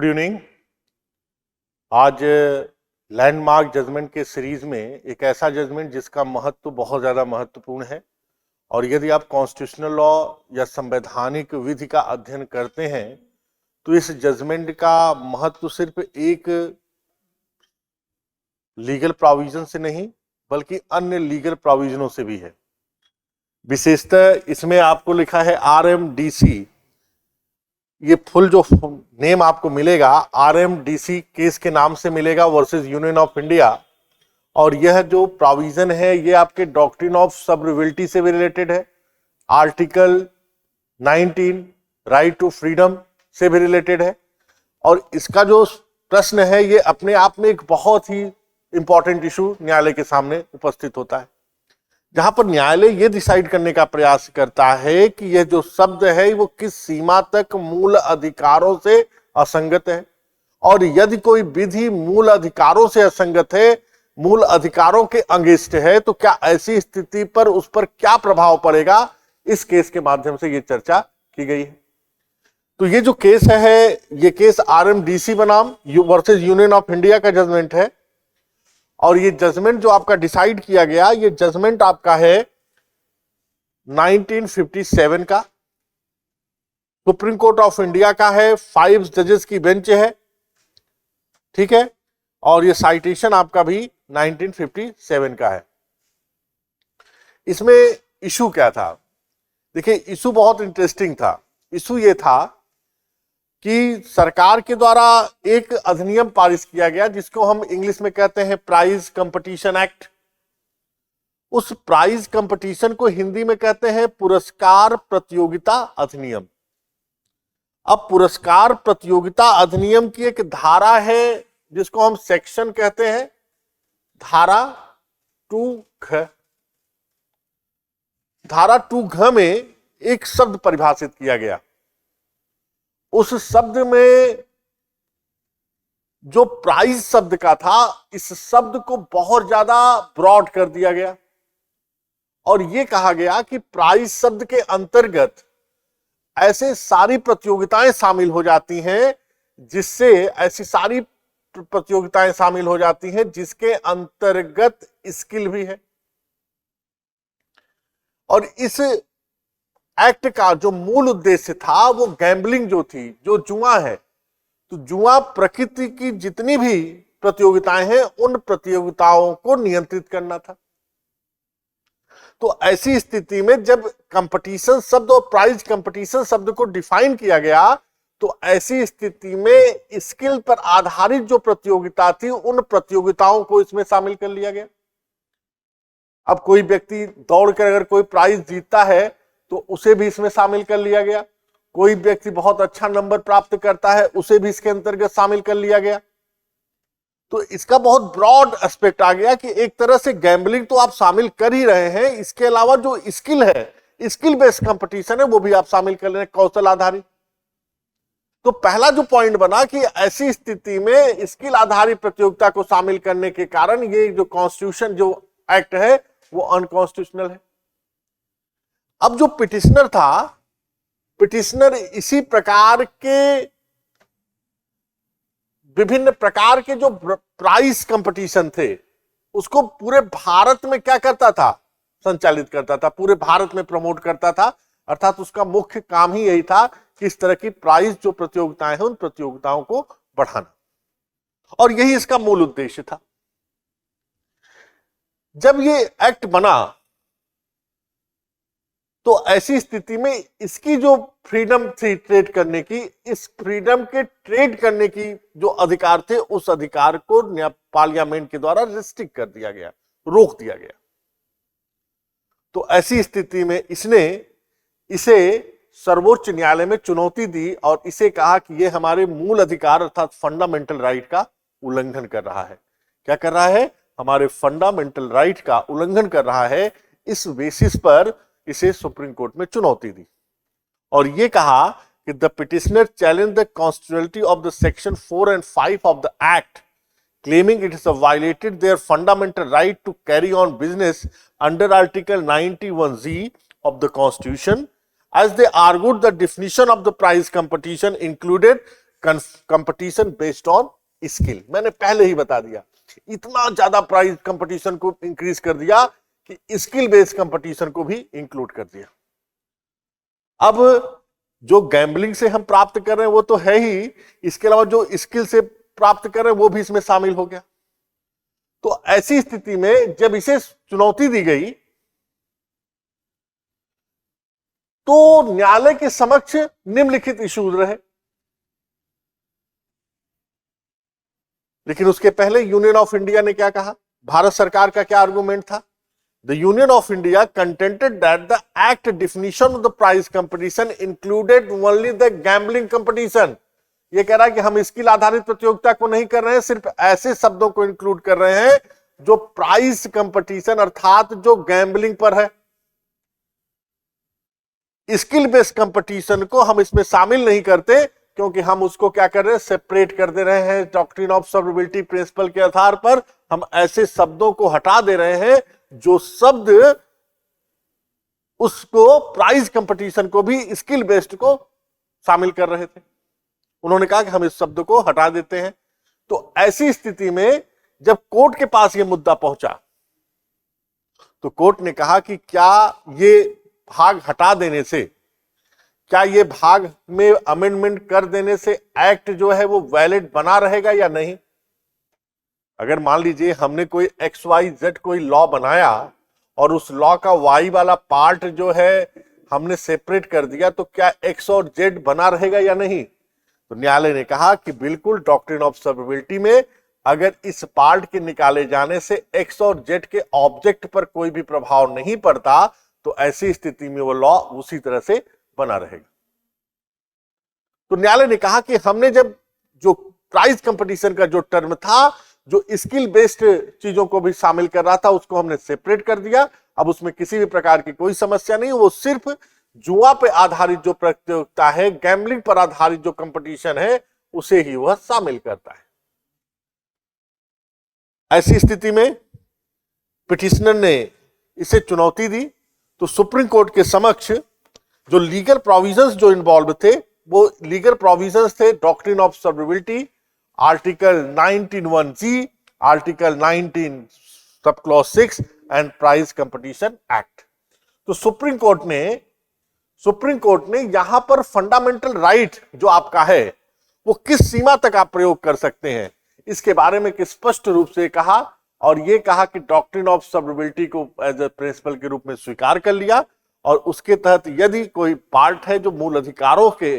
Good evening. आज landmark judgement के series में एक ऐसा जजमेंट जिसका महत्व बहुत ज़्यादा महत्वपूर्ण है, और यदि आप कॉन्स्टिट्यूशनल लॉ या संवैधानिक विधि का अध्ययन करते हैं तो इस जजमेंट का महत्व सिर्फ एक लीगल प्रोविजन से नहीं बल्कि अन्य लीगल प्रोविजनों से भी है। विशेषतः इसमें आपको लिखा है RMDC, ये फुल जो नेम आपको मिलेगा RMDC केस के नाम से मिलेगा वर्सेस यूनियन ऑफ इंडिया, और यह जो प्रोविजन है ये आपके डॉक्ट्रिन ऑफ सब्रिविलिटी से भी रिलेटेड है, आर्टिकल 19 राइट टू फ्रीडम से भी रिलेटेड है। और इसका जो प्रश्न है ये अपने आप में एक बहुत ही इंपॉर्टेंट इशू न्यायालय के सामने उपस्थित होता है, जहां पर न्यायालय ये डिसाइड करने का प्रयास करता है कि यह जो शब्द है वो किस सीमा तक मूल अधिकारों से असंगत है, और यदि कोई विधि मूल अधिकारों से असंगत है, मूल अधिकारों के अगेंस्ट है, तो क्या ऐसी स्थिति पर उस पर क्या प्रभाव पड़ेगा, इस केस के माध्यम से ये चर्चा की गई है। तो ये जो केस है ये केस RMDC बनाम वर्सेस यूनियन ऑफ इंडिया का जजमेंट है, और ये जजमेंट जो आपका डिसाइड किया गया ये जजमेंट आपका है 1957 का, सुप्रीम कोर्ट ऑफ इंडिया का है, 5 जजेस की बेंच है, ठीक है, और ये साइटेशन आपका भी 1957 का है। इसमें इशू क्या था? देखिए इशू बहुत इंटरेस्टिंग था। इशू ये था कि सरकार के द्वारा एक अधिनियम पारित किया गया जिसको हम इंग्लिश में कहते हैं प्राइज कंपटीशन एक्ट। उस प्राइज कंपटीशन को हिंदी में कहते हैं पुरस्कार प्रतियोगिता अधिनियम। अब पुरस्कार प्रतियोगिता अधिनियम की एक धारा है जिसको हम सेक्शन कहते हैं धारा 2 धारा 2 में एक शब्द परिभाषित किया गया। उस शब्द में जो प्राइज शब्द का था, इस शब्द को बहुत ज्यादा ब्रॉड कर दिया गया और यह कहा गया कि प्राइज शब्द के अंतर्गत ऐसे सारी प्रतियोगिताएं शामिल हो जाती हैं जिसके अंतर्गत स्किल भी है। और इस एक्ट का जो मूल उद्देश्य था वो गैम्बलिंग जो थी, जो जुआ है, तो जुआ प्रकृति की जितनी भी प्रतियोगिताएं हैं उन प्रतियोगिताओं को नियंत्रित करना था। तो ऐसी स्थिति में जब कंपटीशन शब्द और प्राइज कंपटीशन शब्द को डिफाइन किया गया तो ऐसी स्थिति में स्किल पर आधारित जो प्रतियोगिता थी उन प्रतियोगिताओं को इसमें शामिल कर लिया गया। अब कोई व्यक्ति दौड़कर अगर कोई प्राइज जीतता है तो उसे भी इसमें शामिल कर लिया गया। कोई व्यक्ति बहुत अच्छा नंबर प्राप्त करता है उसे भी इसके अंतर्गत शामिल कर लिया गया। तो इसका बहुत ब्रॉड एस्पेक्ट आ गया कि एक तरह से गैम्बलिंग तो आप शामिल कर ही रहे हैं, इसके अलावा जो स्किल है, स्किल बेस्ड कंपटीशन है, वो भी आप शामिल कर रहे हैं, कौशल आधारित। तो पहला जो पॉइंट बना कि ऐसी स्थिति में स्किल आधारित प्रतियोगिता को शामिल करने के कारण ये जो कॉन्स्टिट्यूशन जो एक्ट है वो अनकॉन्स्टिट्यूशनल है। अब जो पिटिशनर था, पिटिशनर इसी प्रकार के विभिन्न प्रकार के जो प्राइज कंपटीशन थे उसको पूरे भारत में क्या करता था, संचालित करता था, पूरे भारत में प्रमोट करता था। अर्थात उसका मुख्य काम ही यही था कि इस तरह की प्राइज जो प्रतियोगिताएं हैं उन प्रतियोगिताओं को बढ़ाना, और यही इसका मूल उद्देश्य था। जब ये एक्ट बना तो ऐसी स्थिति में इसकी जो फ्रीडम थी ट्रेड करने की, इस फ्रीडम के ट्रेड करने की जो अधिकार थे उस अधिकार को पार्लियामेंट के द्वारा रिस्ट्रिक्ट कर दिया गया, रोक दिया गया। तो ऐसी स्थिति में इसने इसे सर्वोच्च न्यायालय में चुनौती दी और इसे कहा कि यह हमारे मूल अधिकार अर्थात फंडामेंटल राइट का उल्लंघन कर रहा है। क्या कर रहा है? हमारे फंडामेंटल राइट का उल्लंघन कर रहा है। इस बेसिस पर इसे सुप्रीम कोर्ट में चुनौती दी और यह कहा कि the petitioner challenge the constitutionality of the section 4 and 5 of the act, claiming it has violated their fundamental right to carry on business under Article 91Z of the Constitution, as they argued the definition of the prize competition included competition based on skill. मैंने पहले ही बता दिया, इतना ज्यादा price competition को increase कर दिया कि स्किल बेस्ड कंपटीशन को भी इंक्लूड कर दिया। अब जो गैम्बलिंग से हम प्राप्त कर रहे हैं वो तो है ही, इसके अलावा जो स्किल से प्राप्त कर रहे हैं वो भी इसमें शामिल हो गया। तो ऐसी स्थिति में जब इसे चुनौती दी गई तो न्यायालय के समक्ष निम्नलिखित इश्यूज रहे। लेकिन उसके पहले यूनियन ऑफ इंडिया ने क्या कहा, भारत सरकार का क्या आर्गुमेंट था? The Union of India contended that the act definition of the prize competition included only the gambling competition। ये कह रहा है कि हम स्किल आधारित प्रतियोगिता को नहीं कर रहे हैं, सिर्फ ऐसे शब्दों को इंक्लूड कर रहे हैं जो प्राइज कंपटीशन अर्थात जो गैम्बलिंग पर है। स्किल बेस्ड कंपटीशन को हम इसमें शामिल नहीं करते क्योंकि हम उसको क्या कर रहे हैं, सेपरेट कर दे रहे हैं। डॉक्ट्रिन ऑफ सर्विबिलिटी प्रिंसिपल के आधार पर हम ऐसे शब्दों को हटा दे रहे हैं जो शब्द उसको प्राइज कंपटीशन को भी स्किल बेस्ड को शामिल कर रहे थे। उन्होंने कहा कि हम इस शब्द को हटा देते हैं। तो ऐसी स्थिति में जब कोर्ट के पास यह मुद्दा पहुंचा तो कोर्ट ने कहा कि क्या ये भाग हटा देने से, क्या ये भाग में अमेंडमेंट कर देने से एक्ट जो है वो वैलिड बना रहेगा या नहीं। अगर मान लीजिए हमने कोई XYZ कोई लॉ बनाया और उस लॉ का Y वाला पार्ट जो है हमने सेपरेट कर दिया, तो क्या X और Z बना रहेगा या नहीं? तो न्यायालय ने कहा कि बिल्कुल, डॉक्ट्रिन ऑफ सर्विबिलिटी में अगर इस पार्ट के निकाले जाने से X और Z के ऑब्जेक्ट पर कोई भी प्रभाव नहीं पड़ता तो ऐसी स्थिति में वो लॉ उसी तरह से बना रहेगा। तो न्यायालय ने कहा कि हमने जब जो प्राइज कंपटीशन का जो टर्म था जो स्किल बेस्ड चीजों को भी शामिल कर रहा था उसको हमने सेपरेट कर दिया। अब उसमें किसी भी प्रकार की कोई समस्या नहीं, वो सिर्फ जुआ पे आधारित जो प्रतियोगिता है, गैम्बलिंग पर आधारित जो कंपटीशन है उसे ही वह शामिल करता है। ऐसी स्थिति में पिटिशनर ने इसे चुनौती दी तो सुप्रीम कोर्ट के समक्ष जो लीगल प्रोविजंस जो इन्वॉल्व थे वो लीगल प्रोविजंस थे doctrine of severability, article 19(1)(g), article 19 sub clause 6 and prize competition act. तो सुप्रीम कोर्ट ने यहां पर फंडामेंटल राइट जो आपका है वो किस सीमा तक आप प्रयोग कर सकते हैं इसके बारे में स्पष्ट रूप से कहा, और यह कहा कि डॉक्ट्रिन ऑफ सर्विबिलिटी को एज ए प्रिंसिपल के रूप में स्वीकार कर लिया और उसके तहत यदि कोई पार्ट है जो मूल अधिकारों के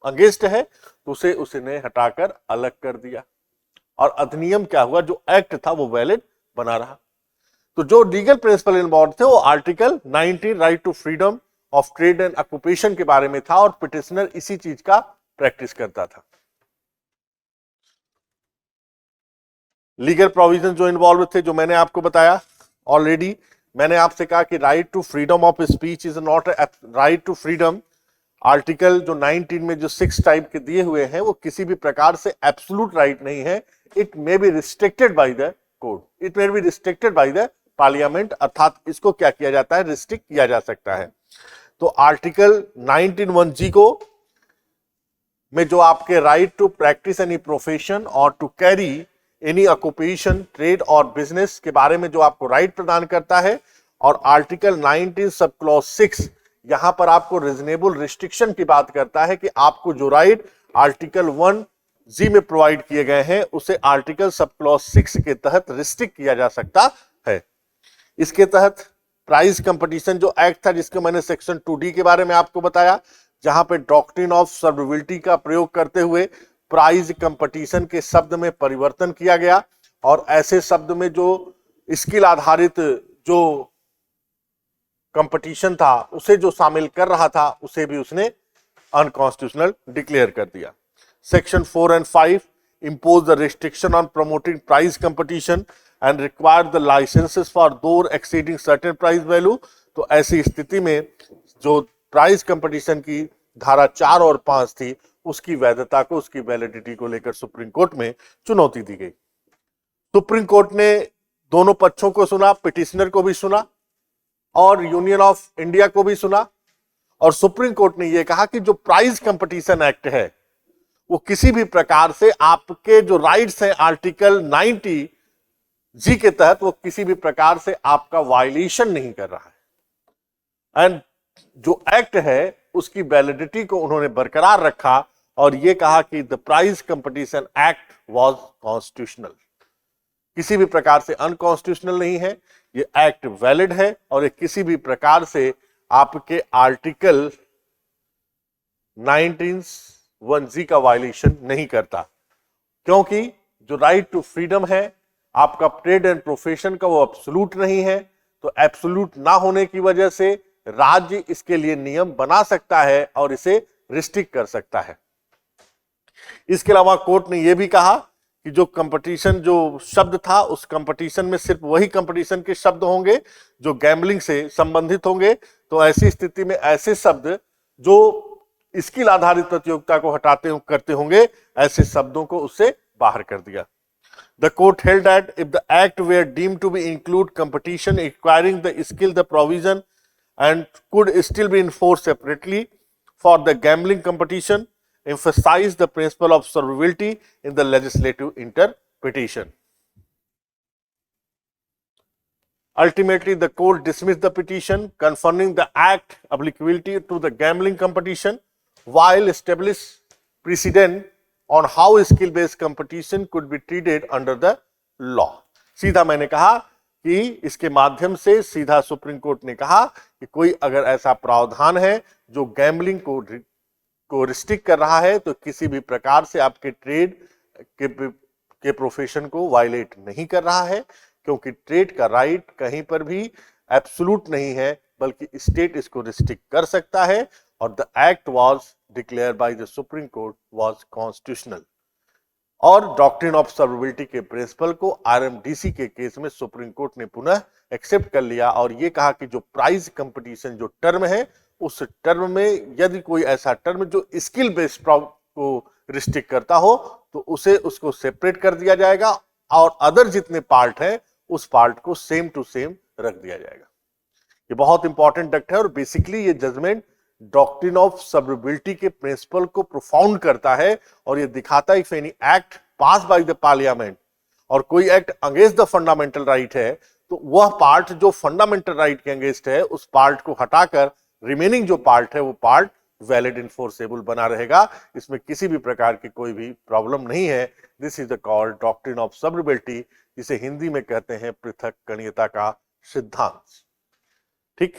अगेंस्ट है तो उसने हटाकर अलग कर दिया और अधिनियम क्या हुआ, जो एक्ट था वो वैलिड बना रहा। तो जो लीगल प्रिंसिपल इन्वॉल्व थे वो article 19 right to freedom of trade and occupation के बारे में था और पिटिशनर इसी चीज का प्रैक्टिस करता था। लीगल प्रोविजन जो इन्वॉल्व थे जो मैंने आपको बताया ऑलरेडी, मैंने आपसे कहा कि right to freedom of speech is not right to freedom. Article जो 19 में जो 6 टाइप के दिए हुए हैं वो किसी भी प्रकार से एब्सोल्यूट राइट नहीं है। It may be restricted by the court, it may be restricted by the parliament, अर्थात इसको क्या किया जाता है, रिस्ट्रिक्ट किया जा सकता है। तो आर्टिकल 19(1)(g) को में जो आपके right to practice any profession और to carry any occupation, trade और बिजनेस के बारे में जो आपको राइट प्रदान करता है, और आर्टिकल 19 सब क्लॉज 6 यहां पर आपको रीजनेबल रिस्ट्रिक्शन की बात करता है कि आपको जो राइट आर्टिकल 1(g) में प्रोवाइड किए गए हैं उसे आर्टिकल सब क्लॉज 6 के तहत रिस्ट्रिक्ट किया जा सकता है। इसके तहत प्राइज कंपटीशन जो एक्ट था जिसको मैंने सेक्शन 2D के बारे में आपको बताया, जहां पे डॉक्ट्रिन ऑफ सर्विबिलिटी का प्रयोग करते हुए प्राइज कंपटीशन के शब्द में परिवर्तन किया गया और ऐसे शब्द में जो स्किल आधारित जो कंपटीशन था उसे जो शामिल कर रहा था उसे भी उसने अनकॉन्स्टिट्यूशनल डिक्लेयर कर दिया। Section 4 and 5 impose the restriction on promoting prize competition and require the licenses for those exceeding certain prize value। तो ऐसी स्थिति में जो प्राइज कंपटीशन की धारा 4 और 5 थी उसकी वैधता को, उसकी वैलिडिटी को लेकर सुप्रीम कोर्ट में चुनौती दी गई। सुप्रीम कोर्ट ने दोनों पक्षों को सुना, पिटिशनर को भी सुना और यूनियन ऑफ इंडिया को भी सुना, और सुप्रीम कोर्ट ने यह कहा कि जो प्राइज कंपटीशन एक्ट है वो किसी भी प्रकार से आपके जो राइट्स हैं आर्टिकल 90 जी के तहत वो किसी भी प्रकार से आपका वायलेशन नहीं कर रहा है। एंड जो एक्ट है उसकी वैलिडिटी को उन्होंने बरकरार रखा और ये कहा कि the prize competition act was constitutional, किसी भी प्रकार से अनकॉन्स्टिट्यूशनल नहीं है, ये एक्ट वैलिड है और ये किसी भी प्रकार से आपके आर्टिकल 19(1) का वायलेशन नहीं करता, क्योंकि जो राइट टू फ्रीडम है आपका ट्रेड एंड प्रोफेशन का वो एब्सोल्यूट नहीं है। तो एब्सोल्यूट ना होने की वजह से राज्य इसके लिए नियम बना सकता है और इसे रिस्ट्रिक्ट कर सकता है। इसके अलावा कोर्ट ने यह भी कहा कि जो कंपटीशन जो शब्द था उस कंपटीशन में सिर्फ वही कंपटीशन के शब्द होंगे जो गैम्बलिंग से संबंधित होंगे। तो ऐसी स्थिति में ऐसे शब्द जो स्किल आधारित प्रतियोगिता को हटाते करते होंगे ऐसे शब्दों को उससे बाहर कर दिया। The court held that if the act were deemed to be include competition requiring the skill, the provision and could still be enforced separately for the gambling competition, emphasize the principle of severability in the legislative interpretation. Ultimately, the court dismissed the petition, confirming the act applicability to the gambling competition, while established precedent on how skill based competition could be treated under the law. सीधा मैंने कहा कि इसके माध्यम से सीधा supreme court ने कहा कि कोई अगर ऐसा प्रावधान है जो गैम्बलिंग को रिस्ट्रिक्ट कर रहा है तो किसी भी प्रकार से आपके ट्रेड के प्रोफेशन को वायलेट नहीं कर रहा है, क्योंकि ट्रेड का राइट कहीं पर भी एब्सोल्यूट नहीं है बल्कि स्टेट इसको रिस्ट्रिक्ट कर सकता है और the act was declare by the supreme court was constitutional. और डॉक्ट्रिन ऑफ सर्वेबिलिटी के प्रिंसिपल को आरएमडीसी के केस में सुप्रीम कोर्ट ने पुनः एक्सेप्ट कर लिया और यह कहा कि जो प्राइज कंपटीशन जो टर्म है उस टर्म में यदि कोई ऐसा टर्म जो स्किल बेस्ड को रिस्ट्रिक्ट करता हो तो उसको सेपरेट कर दिया जाएगा और अदर जितने पार्ट है उस पार्ट को सेम टू सेम रख दिया जाएगा। ये बहुत इंपॉर्टेंट एक्ट है और बेसिकली ये जजमेंट डॉक्ट्रिन ऑफ सर्वेबिलिटी के प्रिंसिपल को प्रोफाउंड करता है और ये दिखाता है if any act pass by the parliament और कोई act against the fundamental right है तो वह पार्ट जो फंडामेंटल राइट के अगेंस्ट है उस पार्ट को हटाकर रिमेनिंग जो पार्ट है वो पार्ट वैलिड इनफोर्सेबल बना रहेगा। इसमें किसी भी प्रकार की कोई भी प्रॉब्लम नहीं है। This is the called doctrine of severability, जिसे हिंदी में कहते हैं पृथक कणीयता का सिद्धांत। ठीक,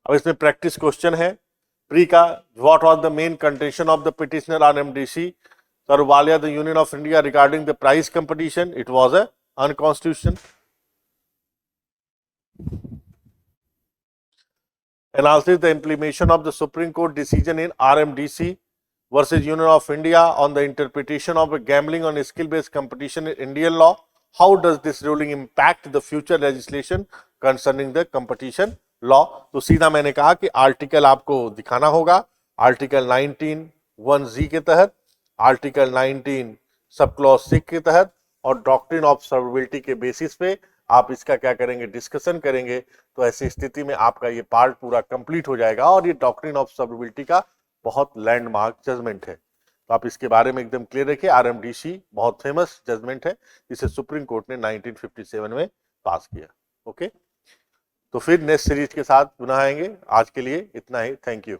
अब इसमें प्रैक्टिस क्वेश्चन है प्री का। What was the main contention of the petitioner RMDC Saruwalia, the Union of India, regarding the prize competition? It was a unconstitutional. Analysis the implementation of the Supreme Court decision in RMDC versus Union of India on the interpretation of a gambling on skill-based competition in Indian law. How does this ruling impact the future legislation concerning the competition law? तो सीधा मैंने कहा कि article आपको दिखाना होगा, article 19(1) के तहत, आर्टिकल 19 सब क्लॉज 6 के तहत और डॉक्ट्रिन ऑफ सर्वेबिलिटी के बेसिस पे आप इसका क्या करेंगे, डिस्कशन करेंगे। तो ऐसी स्थिति में आपका ये पार्ट पूरा कंप्लीट हो जाएगा और ये डॉक्ट्रिन ऑफ सर्वेबिलिटी का बहुत लैंडमार्क जजमेंट है। तो आप इसके बारे में एकदम क्लियर रखिए। आरएमडीसी बहुत फेमस जजमेंट है जिसे सुप्रीम कोर्ट ने 1957 में पास किया। ओके, तो फिर नेक्स्ट सीरीज के साथ पुनः आएंगे। आज के लिए इतना ही। Thank you.